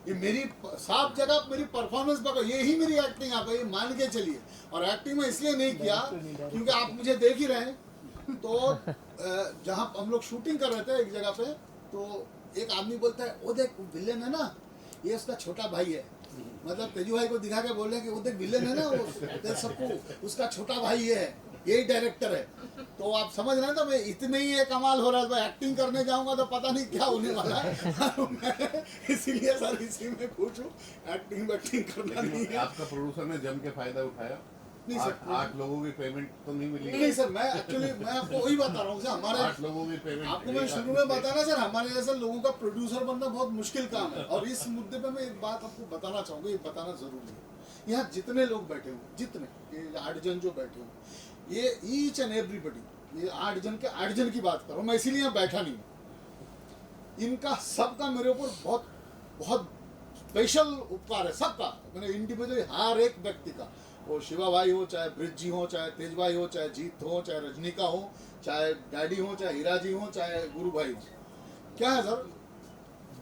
Speaker 2: ये मेरी सब जगह मेरी परफॉर्मेंस पकड़, ये ही मेरी एक्टिंग आप ये मान के चलिए। और एक्टिंग में इसलिए नहीं किया क्योंकि आप मुझे देख ही रहे हैं। तो जहाँ हम लोग शूटिंग कर रहे थे एक जगह पे, तो एक आदमी बोलता है वो देख विलेन है ना, ये उसका छोटा भाई है। मतलब तेजू भाई को दिखा के बोल रहे हैं कि वो देख विलेन है ना, वो सबको उसका छोटा भाई है, यही डायरेक्टर है। तो आप समझ रहे हैं, तो मैं इतने ही ये कमाल हो रहा है, एक्टिंग करने जाऊंगा तो पता नहीं क्या होने वाला है। मैं इसीलिए सर इसी में खुश हूँ, एक्टिंग करना नहीं है।
Speaker 7: आपका प्रोड्यूसर ने जम के फायदा उठाया?
Speaker 2: नहीं सर,
Speaker 7: 8 लोगों की पेमेंट तो नहीं मिली?
Speaker 2: नहीं सर, मैं एक्चुअली मैं आपको वही बता रहा हूँ सर, हमारे
Speaker 7: 8 लोगों की पेमेंट
Speaker 2: आपको मैं शुरू में बताना सर, हमारे जैसे लोगों का प्रोड्यूसर बनना बहुत मुश्किल काम है। और इस मुद्दे पे मैं एक बात आपको बताना चाहूँगा, ये बताना जरूरी है। यहाँ जितने लोग बैठे हुए, जितने ये 8 जन जो बैठे हुए, ये ईच एंड एवरीबडी, ये 8 जन के 8 जन की बात कर रहा हूँ मैं, इसीलिए यहाँ बैठा नहीं हूँ। इनका सबका मेरे ऊपर बहुत बहुत स्पेशल उपकार है, सबका। मैंने इंडिविजुअली हर एक व्यक्ति का, वो शिवा भाई हो, चाहे ब्रिज जी हो, चाहे तेज भाई हो, चाहे जीत हो, चाहे रजनीका हो, चाहे डैडी हो, चाहे हीरा जी हो, चाहे गुरु भाई हो। क्या है सर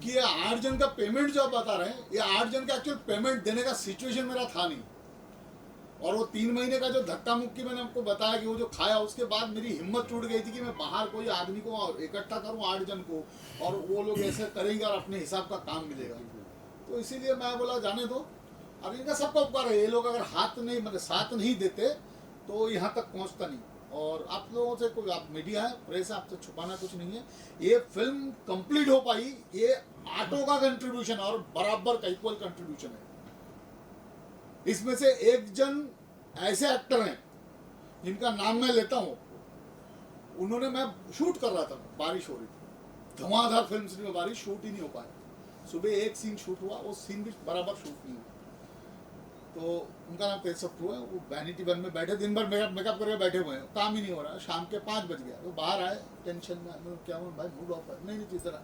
Speaker 2: कि ये 8 जन का पेमेंट जो आप बता रहे हैं, ये 8 जन का एक्चुअल पेमेंट देने का सिचुएशन मेरा था नहीं। और वो 3 महीने का जो धक्का मुक्की मैंने आपको बताया कि वो जो खाया, उसके बाद मेरी हिम्मत टूट गई थी कि मैं बाहर कोई आदमी को इकट्ठा करूं 8 जन को, और वो लोग ऐसे करेंगे और अपने हिसाब का काम मिलेगा। तो इसीलिए मैं बोला जाने दो, और इनका सबका उपकार है। ये लोग अगर हाथ नहीं, मतलब साथ नहीं देते तो यहाँ तक पहुँचता नहीं। और आप लोगों से कोई, आप मीडिया है, प्रेस है, आपसे छुपाना कुछ नहीं है। ये फिल्म कंप्लीट हो पाई, ये आटो का कंट्रीब्यूशन और बराबर का इक्वल कंट्रीब्यूशन है। इसमें से 1 जन ऐसे एक्टर हैं जिनका नाम मैं लेता हूँ, उन्होंने, मैं शूट कर रहा था, बारिश हो रही थी, धुआंधार फिल्म सिटी में बारिश, शूट ही नहीं हो पाया। सुबह 1 सीन शूट हुआ, वो सीन भी बराबर शूट नहीं हुआ। तो उनका नाम तेज सप्रू है, वो वैनिटी वन में बैठे, दिन भर मेकअप करके बैठे हुए हैं, काम ही नहीं हो रहा है। शाम के 5 बज गया, वो बाहर आए टेंशन में, मैं क्या हूँ भाई, मूड ऑफ है। नहीं तो इधर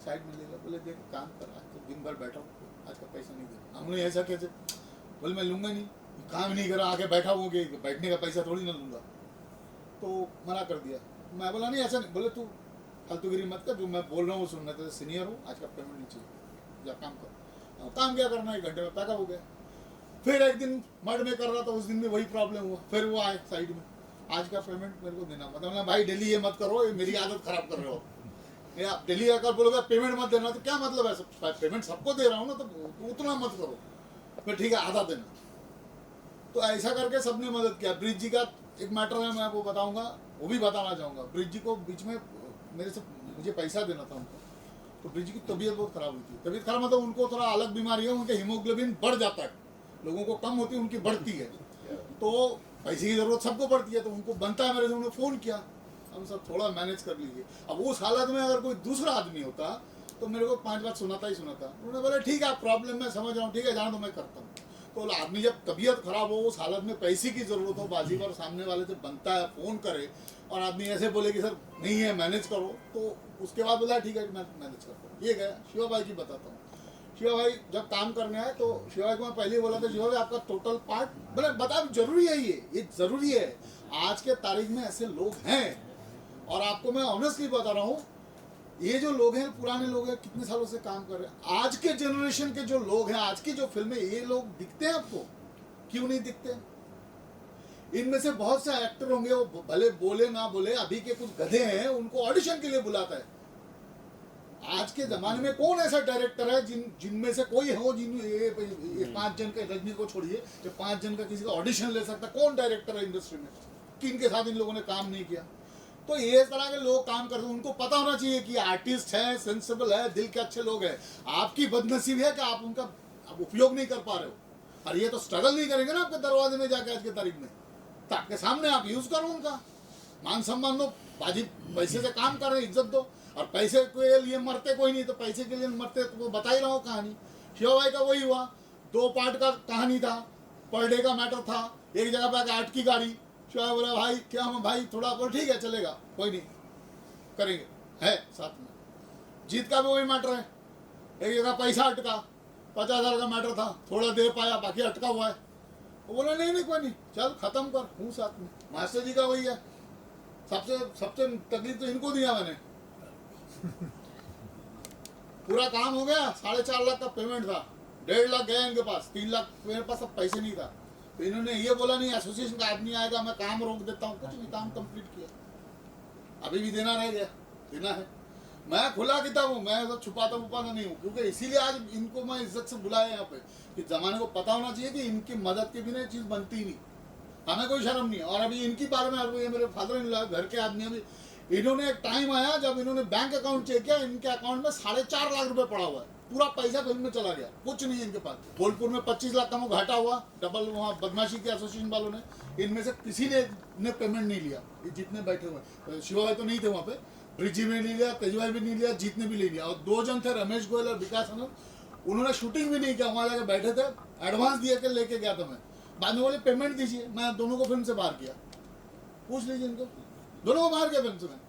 Speaker 2: साइड में लेगा, बोले देख काम कर, आज तो दिन भर बैठा हूँ, आज का पैसा नहीं देना। हमने ऐसा कैसे, बोले मैं लूँगा नहीं, काम नहीं करा, आके बैठा हूँ कि बैठने का पैसा थोड़ी ना लूँगा। तो मना कर दिया। मैं बोला नहीं ऐसा नहीं, बोले तू फालतूगिरी मत कर, जो मैं बोल रहा हूँ वो सुनना, तो सीनियर हूँ, आज का पेमेंट नहीं चाहिए, जा काम कर। काम क्या करना, 1 घंटे में पैकअप हो गया। फिर एक दिन मर्ड में कर रहा था, उस दिन भी वही प्रॉब्लम हुआ। फिर वो आए साइड में, आज का पेमेंट मेरे को देना। मतलब भाई डेली ये मत करो, ये मेरी आदत खराब कर रहे हो। या डेली आकर बोलोगे पेमेंट मत देना, तो क्या मतलब है, पेमेंट सबको दे रहा हूँ ना, तो उतना मत करो। फिर ठीक है, आधा देना। तो ऐसा करके सबने मदद किया। ब्रिज जी का एक मैटर है, मैं आपको बताऊंगा, वो भी बताना चाहूँगा। ब्रिज जी को बीच में मेरे से, मुझे पैसा देना था उनको, तो ब्रिज जी की तबीयत बहुत खराब हुई थी। तबीयत खराब मतलब उनको थोड़ा अलग बीमारी है, उनके हीमोग्लोबिन बढ़ जाता है, लोगों को कम होती है, उनकी बढ़ती है। तो पैसे की जरूरत सबको पड़ती है, तो उनको बनता है। मेरे से उन्होंने फ़ोन किया, हम सब थोड़ा मैनेज कर लीजिए। अब उस हालत में अगर कोई दूसरा आदमी होता तो मेरे को 5 बात सुनाता ही सुनाता। उन्होंने बोला ठीक है, आप प्रॉब्लम में समझ रहा हूँ, ठीक है जाना, तो मैं करता हूँ। तो आदमी जब तबीयत खराब हो, उस हालत में पैसे की जरूरत हो, बाजीगर सामने वाले से बनता है, फ़ोन करे और आदमी ऐसे बोले कि सर नहीं है, मैनेज करो, तो उसके बाद बोला ठीक है मैं मैनेज करता हूँ। ये गया। शिवा भाई की बताता हूँ। शिवा भाई जब काम करने आए तो शिवा भाई को मैं पहले ही बोला था, शिवा भाई आपका टोटल पार्ट, बोले बता, जरूरी है, ये जरूरी है। आज के तारीख में ऐसे लोग हैं, और आपको मैं ऑनेस्टली बता रहा हूँ, ये जो लोग हैं, पुराने लोग हैं, कितने सालों से काम कर रहे हैं। आज के जनरेशन के जो लोग हैं, आज की जो फिल्में, ये लोग दिखते हैं आपको? क्यों नहीं दिखते? इनमें से बहुत से एक्टर होंगे, वो भले बोले ना बोले, अभी के कुछ गधे हैं, उनको ऑडिशन के लिए बुलाता है। आज के जमाने में कौन ऐसा डायरेक्टर है जिनमें से कोई हो, ये 5 जन के, रजनी को छोड़िए, जो 5 जन का किसी का ऑडिशन ले सकता? कौन डायरेक्टर है इंडस्ट्री में? किनके साथ इन लोगों ने काम नहीं किया? तो ये तरह के लोग काम करते हैं, उनको पता होना चाहिए कि आर्टिस्ट है, सेंसिबल है, दिल के अच्छे लोग हैं। आपकी बदनसीब है कि आप उनका उपयोग नहीं कर पा रहे हो। और ये तो स्ट्रगल नहीं करेंगे ना आपके दरवाजे में जाके आज के तारीख में, तो आपके सामने आप यूज करो उनका, मान सम्मान दो, बाजी पैसे से काम कर रहे हैं, इज्जत दो। और पैसे के लिए मरते कोई नहीं, तो पैसे के लिए मरते, तो वो बता ही रहा हूँ कहानी। शिवा भाई का वही हुआ, 2 पार्ट का कहानी था, पर डे का मैटर था। एक जगह पे 8 की गाड़ी, शिवा बोला भाई क्या हम, भाई थोड़ा बोल, ठीक है चलेगा, कोई नहीं करेंगे, है साथ में। जीत का भी वही मैटर है, एक जगह पैसा अटका, 50,000 का मैटर था, थोड़ा दे पाया, बाकी अटका हुआ है। वो बोला नहीं कोई नहीं, चल खत्म कर, हूँ साथ में। मास्टर जी का वही है, सबसे तकलीफ तो इनको दिया मैंने। पूरा काम हो गया, 4.5 लाख का पेमेंट था, 1.5 लाख गया इनके पास, 3 लाख मेरे पास अब पैसे नहीं था। तो इन्होंने ये बोला नहीं एसोसिएशन का आदमी आएगा, मैं काम रोक देता हूँ, कुछ नहीं, काम कंप्लीट किया। अभी भी देना रह गया, देना है। मैं खुला किताब हूँ, मैं सब छुपाता नहीं हूँ, क्योंकि इसीलिए आज इनको मैं इज्जत से बुलाया यहाँ पे, कि जमाने को पता होना चाहिए कि इनकी मदद के बिना ये चीज़ बनती नहीं। हमें कोई शर्म नहीं है। और अभी इनकी बारे में अब ये मेरे फादर इन लॉ घर के आदमी अभी इन्होंने एक टाइम आया जब इन्होंने बैंक अकाउंट चेक किया, इनके अकाउंट में 4.5 लाख रुपए पड़ा हुआ है, पूरा पैसा फिल्म में चला गया, कुछ नहीं है इनके पास। बोलपुर में 25 लाख का वो घाटा हुआ, डबल वहाँ बदमाशी के एसोसिएशन वालों ने, इनमें से किसी ने पेमेंट नहीं लिया, ये जितने बैठे हुए। शिवा भाई तो नहीं थे वहाँ पे, ब्रिजी ने नहीं लिया, तेजभाई भी नहीं लिया, जीत ने भी नहीं लिया। और 2 जन थे, रमेश गोयल और विकास आनंद, उन्होंने शूटिंग भी नहीं किया, वहाँ जाके बैठे थे, एडवांस दिया के लेके गया था मैं, बाद में बोले पेमेंट दीजिए, मैं दोनों को फिल्म से बाहर किया। पूछ लीजिए इनको, दोनों को बाहर किया फिल्म से मैं,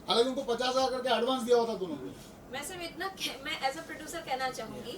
Speaker 2: हालांकि उनको 50,000 करके एडवांस दिया हुआ था दोनों को।
Speaker 4: मैं सिर्फ इतना मैं एज अ प्रोड्यूसर कहना चाहूँगी,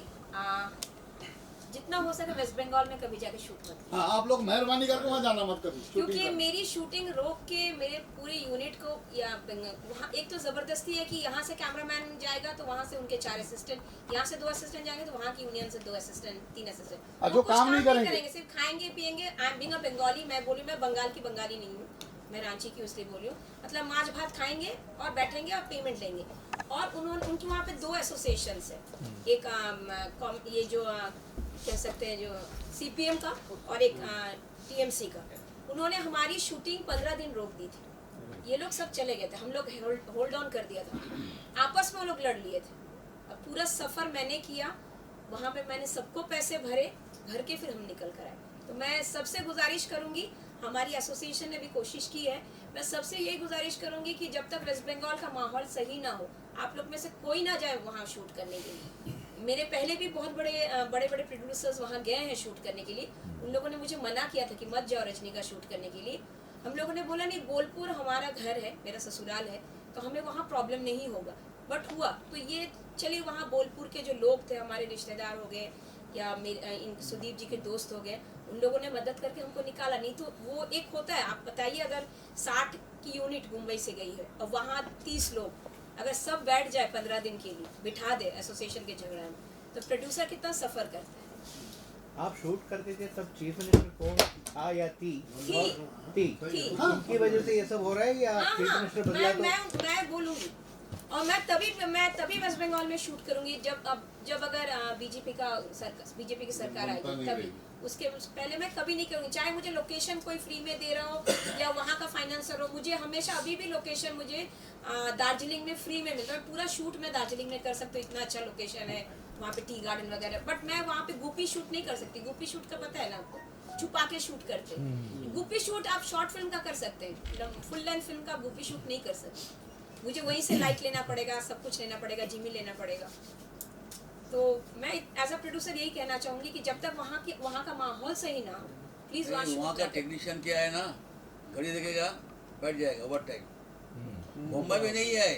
Speaker 4: जितना हो सके वेस्ट बंगाल में कभी जाके शूट मत कीजिए।
Speaker 2: हाँ, आप लोग मेहरबानी करके वहाँ जाना मत कभी,
Speaker 4: क्योंकि मेरी शूटिंग रोक के मेरे पूरे यूनिट को या वहाँ एक तो ज़बरदस्ती है कि यहाँ से कैमरामैन जाएगा तो वहाँ से उनके 4 असिस्टेंट, यहाँ से 2 असिस्टेंट जाएंगे तो वहाँ की यूनियन से 2 असिस्टेंट 3 असिस्टेंट,
Speaker 2: जो काम नहीं करेंगे,
Speaker 4: सिर्फ खाएंगे पिएंगे। I am being a Bengali, मैं बोली मैं बंगाल की बंगाली नहीं हूँ, मैं रांची की इसलिए बोली हूँ, मतलब माछ भात खाएंगे और बैठेंगे और पेमेंट लेंगे। और उनकी वहाँ पे 2 एसोसिएशन है, एक ये जो कह सकते हैं जो CPM का और एक TMC का। उन्होंने हमारी शूटिंग 15 दिन रोक दी थी, ये लोग सब चले गए थे, हम लोग होल्ड ऑन कर दिया था, आपस में वो लोग लड़ लिए थे। अब पूरा सफ़र मैंने किया, वहाँ पे मैंने सबको पैसे भरे, भर के फिर हम निकल कर आए। तो मैं सबसे गुजारिश करूँगी, हमारी एसोसिएशन ने भी कोशिश की है, मैं सबसे यही गुजारिश करूँगी कि जब तक वेस्ट बंगाल का माहौल सही ना हो, आप लोग में से कोई ना जाए वहाँ शूट करने के लिए। मेरे पहले भी बहुत बड़े बड़े प्रोड्यूसर्स वहाँ गए हैं शूट करने के लिए, उन लोगों ने मुझे मना किया था कि मत जाओ रजनी का शूट करने के लिए। हम लोगों ने बोला नहीं, बोलपुर हमारा घर है, मेरा ससुराल है, तो हमें वहाँ प्रॉब्लम नहीं होगा। बट हुआ तो ये, चलिए वहाँ बोलपुर के जो लोग थे, हमारे रिश्तेदार हो गए या इन सुदीप जी के दोस्त हो गए, उन लोगों ने मदद करके हमको निकाला। नहीं तो वो एक होता है, आप बताइए अगर 60 की यूनिट मुंबई से गई है और वहाँ 30 लोग अगर सब बैठ जाए 15 दिन के लिए, बिठा दे एसोसिएशन के झगड़ा में, तो प्रोड्यूसर कितना सफ़र करता है।
Speaker 14: आप शूट करते थे तब चीफ मिनिस्टर कौन था या थी? उनकी वजह से ये सब हो रहा है या चीफ मिनिस्टर बदला? तो
Speaker 4: मैं बोलूँगी, और मैं तभी वेस्ट बंगाल में शूट करूँगी जब अगर बीजेपी की सरकार आएगी, तभी। उसके पहले मैं कभी नहीं करूँगी, चाहे मुझे लोकेशन कोई फ्री में दे रहा हो या वहाँ का फाइनेंसर हो। मुझे हमेशा अभी भी लोकेशन मुझे दार्जिलिंग में फ्री में मिल रहा है, पूरा शूट मैं दार्जिलिंग में कर सकती हूँ, इतना अच्छा लोकेशन है वहाँ पे, टी गार्डन वगैरह। बट मैं वहाँ पे गुप्पी शूट नहीं कर सकती। गुप्पी शूट का पता है ना आपको, छुपा के शूट करते हैं। गुप्पी शूट आप शॉर्ट फिल्म का कर सकते हैं, फुल लेंथ फिल्म का गुप्पी शूट नहीं कर सकते। मुझे वहीं से लाइट लेना पड़ेगा, सब कुछ लेना पड़ेगा, जिमी लेना पड़ेगा। तो मैं एज अ प्रोड्यूसर यही कहना चाहूँगी कि जब तक वहाँ का माहौल सही ना हो, प्लीज
Speaker 15: वहाँ का टेक्नीशियन क्या है ना, घड़ी देखेगा बैठ जाएगा ओवर टाइम। मुंबई में नहीं है,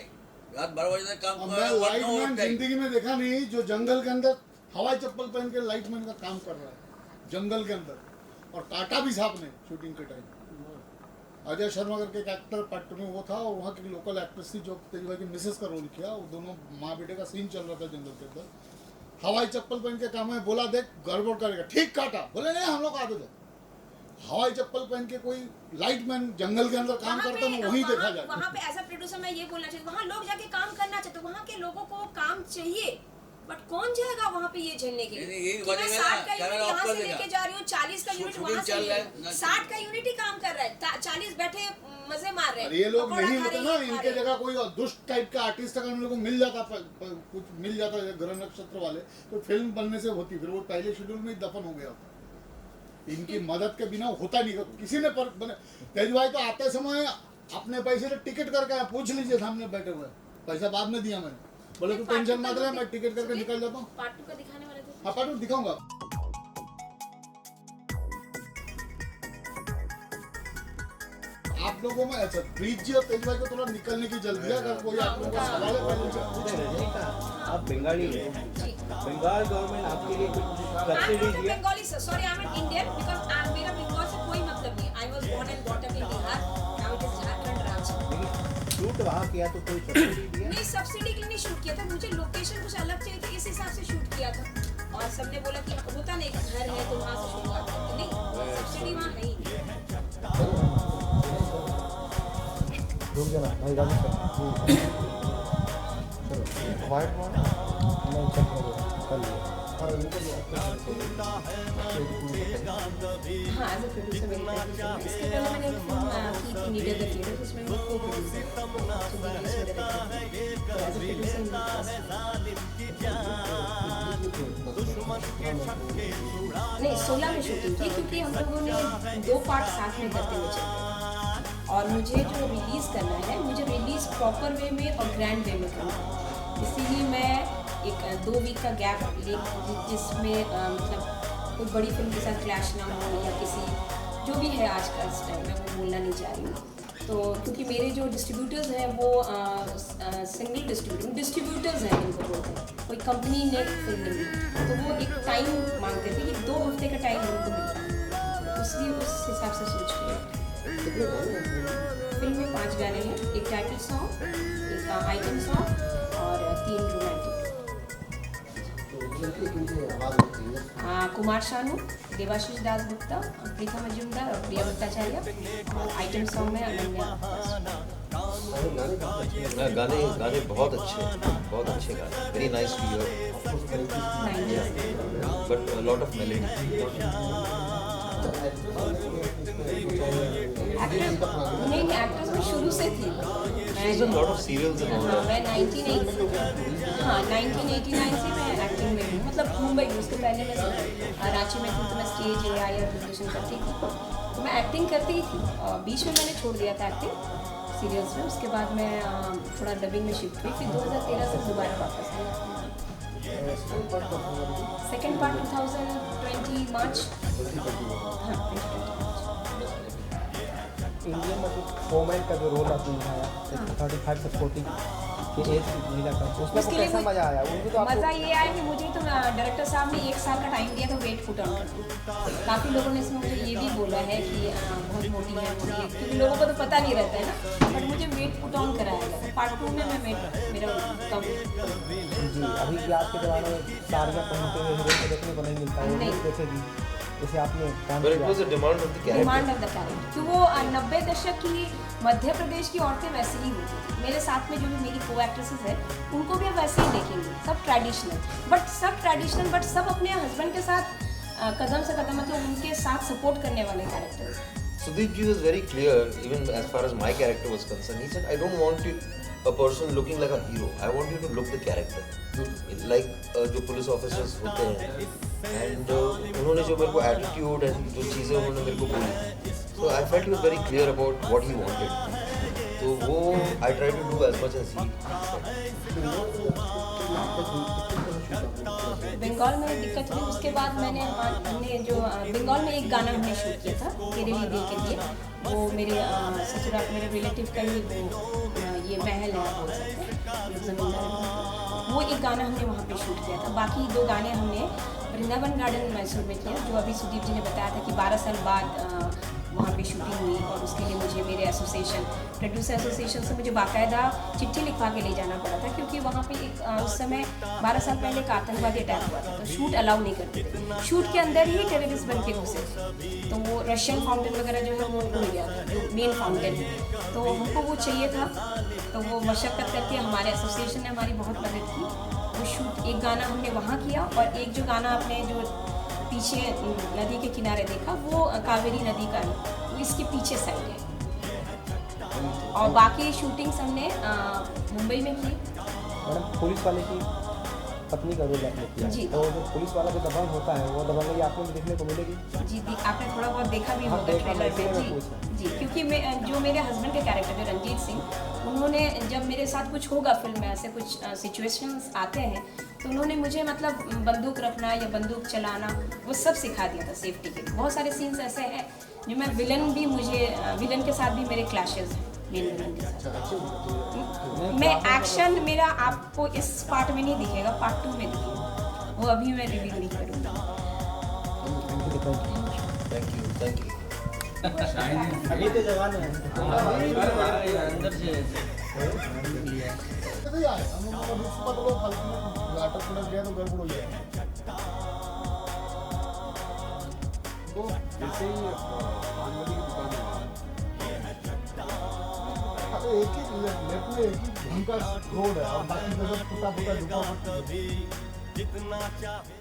Speaker 15: रात 12 बजे तक काम कर रहा है।
Speaker 2: जिंदगी में देखा नहीं जो जंगल के अंदर हवाई चप्पल पहन के लाइटमैन का काम कर रहा है जंगल के अंदर, और काटा भी साहब ने शूटिंग के टाइम। अजय शर्मा करके एक एक्टर पार्ट में वो था, और वहाँ की लोकल एक्ट्रेस थी जो तेजभाई की मिसेस का रोल किया। वो दोनों माँ बेटे का सीन चल रहा था जंगल के अंदर, हवाई चप्पल पहन के काम है। बोला देख गड़बड़ करेगा, ठीक काटा, बोले नहीं हम लोग आते थे। हवाई चप्पल पहन के कोई लाइटमैन जंगल के अंदर काम करता है, वहीं देखा जाए।
Speaker 4: वहाँ पे एज अ प्रोड्यूसर मैं ये बोलना चाहिए, वहाँ लोग जाके काम करना चाहते, वहाँ के लोगों को काम चाहिए, बट कौन जाएगा वहाँ पे ये झेलने के लिए? कि मैं 60 का यूनिट यहाँ से लेके जा रही हूँ, 40 का यूनिट वहाँ से, 60 का यूनिट ही काम कर रहा है, 40 बैठे मजे मार रहे हैं।
Speaker 2: ये लोग नहीं होते ना, इनके जगह कोई दुष्ट टाइप का आर्टिस्ट अगर उन लोगों को मिल जाता, कुछ मिल जाता ग्रह नक्षत्र वाले, तो फिल्म बनने से होती, फिर वो पहले शेड्यूल में ही दफन हो गया होता। इनकी मदद के बिना होता नहीं, किसी ने तेजभाई तो आते समय अपने पैसे से टिकट करके पूछ लीजिए, सामने बैठे हुए, पैसा बाद में दिया मैंने, बोले तू टेंशन मत ले, मैं टिकट करके निकल जाता हूँ।
Speaker 4: पार्ट 2 का दिखाने वाले थे।
Speaker 2: हाँ, पार्ट 2 दिखाऊंगा। आप लोगों में अच्छा प्रीत जी और तेजभाई को थोड़ा निकलने की जल्दी है, अगर कोई आप लोगों का सवाल है पहले से।
Speaker 14: आप बंगाली हैं, बंगाल गवर्नमेंट आपके लिए कुछ सब्सिडी दिया?
Speaker 4: Bengali sir, sorry I am Indian, because मेरा बंगाल से कोई मतलब नहीं। I was born and brought up in Bihar, now it is Jharkhand राज्य।
Speaker 14: शूट वहाँ किया तो कोई सब्सिडी दिया?
Speaker 4: नहीं, सब्सिडी के लिए नहीं शूट किया था, मुझे लोकेशन कुछ अलग चाहिए थी, इस हिसाब से शूट किया था। और सबने बोला कि होता नहीं, घर है तो वहाँ से शुरुआत करते, नहीं सब्सिडी वहाँ नहीं है।
Speaker 9: रुक जाना भाई, वाइट वन नहीं चल कर लिया
Speaker 4: हाँ एज ए प्रोड्यूसर मेरी पहली फिल्म है। इसके पहले मैंने एक फिल्म की थी नीडर द थिएटर, जिसमें मैं को प्रोड्यूसर नहीं 16 में शूटिंग थी, क्योंकि हम लोगों ने 2 पार्ट साथ में करते हुए चले और मुझे जो रिलीज़ करना है, मुझे रिलीज़ प्रॉपर वे में और ग्रैंड वे में करना है। इसीलिए मैं एक 2 वीक का गैप ले, जिसमें मतलब कोई बड़ी फिल्म के साथ क्लैश ना हो या किसी जो भी है आज का इस टाइम में, वो बोलना नहीं चाह रही हूँ। तो क्योंकि मेरे जो डिस्ट्रीब्यूटर्स हैं वो सिंगल डिस्ट्रीब्यूटर्स हैं, इनको बोलते हैं, कोई कंपनी ने फिल्म नहीं दी, तो वो एक टाइम मांगते थे कि 2 हफ्ते का टाइम उनको मिलता है, इसलिए उस हिसाब से सोच के फिल्म में 5 गाने हैं, एक टाइटल सॉन्ग, एक आइटम सॉन्ग और 3 रोमांटिक। कुमार शानू, देवाशीष दास गुप्ता, प्रीता मजूमदार और प्रिया भट्टाचार्य। और आइटम सॉन्ग में अनन्या।
Speaker 8: गाने बहुत अच्छे गाने, very nice to hear, but lot of melody.
Speaker 4: नहीं एक्टर्स में शुरू से थी।
Speaker 8: Lot of serials and all.
Speaker 4: मैं 1989 से मैं एक्टिंग में हूँ, मतलब मुंबई में। उसके पहले मैं रांची में थी, तो मैं स्टेज या प्रोडक्शन करती थी, तो मैं एक्टिंग करती ही थी। बीच में मैंने छोड़ दिया था एक्टिंग सीरियल्स में। उसके बाद मैं थोड़ा डबिंग में शिफ्ट हुई, फिर 2013 से दोबारा वापस आई। सेकेंड पार्ट 2020 मार्च। हाँ,
Speaker 9: इंडियन में कुछ वोमेन का जो रोल आपने निभाया 35 से 40 की एज महिला का, उसमें आपको कैसा मजा आया? उनको तो
Speaker 4: मज़ा ये आया कि मुझे तो डायरेक्टर साहब ने 1 साल का टाइम दिया था वेट पुट ऑन करने। काफ़ी लोगों ने इसमें मुझे ये भी बोला है कि बहुत मोटी है, क्योंकि लोगों को तो पता नहीं रहता है ना, बट मुझे वेट पुट ऑन कराया गया। पार्ट 2 में मैं मेरा कम।
Speaker 9: जी, अभी भी आज के ज़माने में साड़ियाँ पहनते हुए हीरो को देखने को नहीं मिलता है, जैसे कि जैसे आपने
Speaker 8: डिमांड ऑफ द
Speaker 4: कैरेक्टर कि वो 90 दशक की मध्य प्रदेश की औरतें वैसे ही होती थी। मेरे साथ में जो भी मेरी को एक्ट्रेसेस है, उनको भी आप वैसे ही देखेंगे, सब ट्रेडिशनल, बट सब अपने हस्बैंड के साथ कदम से कदम, मतलब उनके साथ सपोर्ट करने वाले characters.
Speaker 8: Sudeep ji was very clear, even as far as my character was concerned. He said, I don't want a person looking like a hero. I want you to look the character. Like जो police officers होते हैं, and उन्होंने जो मेरे को attitude and जो चीज़ें उन्होंने मेरे को बोली, so I felt he was very clear about what he wanted. तो वो I tried to do as much as he said.
Speaker 4: Bengal में दिक्कत हुई, उसके बाद हमने जो बंगाल में एक गाना हमने शूट किया था तेरे लिए दिल के लिए। वो मेरे ससुराल मेरे रिलेटिव का ही वो ये महल है, बोल सकते हैं जमींदार, वो एक गाना हमने वहाँ पे शूट किया था। बाकी 2 गाने हमने वृंदावन गार्डन मैसूर में किया, जो अभी सुदीप जी ने बताया था कि 12 साल बाद वहाँ पे शूटिंग हुई। और उसके लिए मुझे मेरे प्रोड्यूसर एसोसिएशन से मुझे बाकायदा चिट्ठी लिखवा के ले जाना पड़ा था, क्योंकि वहाँ पे एक उस समय 12 साल पहले एक आतंकवादी अटैक हुआ था, तो शूट अलाउ नहीं करते थे। शूट के अंदर ही टेररिस्ट बन के घुसे थे, तो वो रशियन फाउंटेन वगैरह जो है वो हो गया था, जो मेन फाउंटेन है, तो हमको वो चाहिए था। तो वो मशक्क़त करके हमारे एसोसिएशन ने हमारी बहुत मदद की। वो शूट एक गाना हमने वहाँ किया, और एक जो गाना आपने जो पीछे नदी के किनारे देखा, वो कावेरी नदी का है, वो इसके पीछे साइड है। और बाकी शूटिंग्स हमने मुंबई में की।
Speaker 9: मैडम, पुलिस वाले की पत्नी का रोल आपने किया,
Speaker 4: जी,
Speaker 9: तो जो पुलिस वाला जो दबंग होता है, वो दबंग आपको भी देखने को मिलेगी?
Speaker 4: जी, आपने थोड़ा बहुत देखा भी होगा ट्रेलर में। जी, क्योंकि जो मेरे हस्बैंड के कैरेक्टर जो रंजीत सिंह, उन्होंने जब मेरे साथ कुछ होगा फिल्म में, ऐसे कुछ सिचुएशंस आते हैं, तो उन्होंने मुझे मतलब बंदूक रखना या बंदूक चलाना वो सब सिखा दिया था सेफ्टी के। बहुत सारे सीन्स ऐसे हैं जो मैं विलन के साथ भी मेरे क्लैशेस हैं मेन विलन के साथ। मैं एक्शन मेरा आपको इस पार्ट में नहीं दिखेगा, पार्ट 2 में दिखेगा, वो अभी मैं रिवील नहीं करूँगा।
Speaker 8: Thank you.
Speaker 9: अभी तो जवान है
Speaker 14: अंदर से
Speaker 2: नहीं आए हम लोग को सुबह तो फालतू में लाटर पलट गया तो गड़बड़ हो गया।
Speaker 10: तो जैसे ही पान वाली की दुकान है,
Speaker 2: एक ही लेफ्ट में एक ही ढंग का रोड है और बाकी जगह टूटा फूटा
Speaker 3: जितना चाहे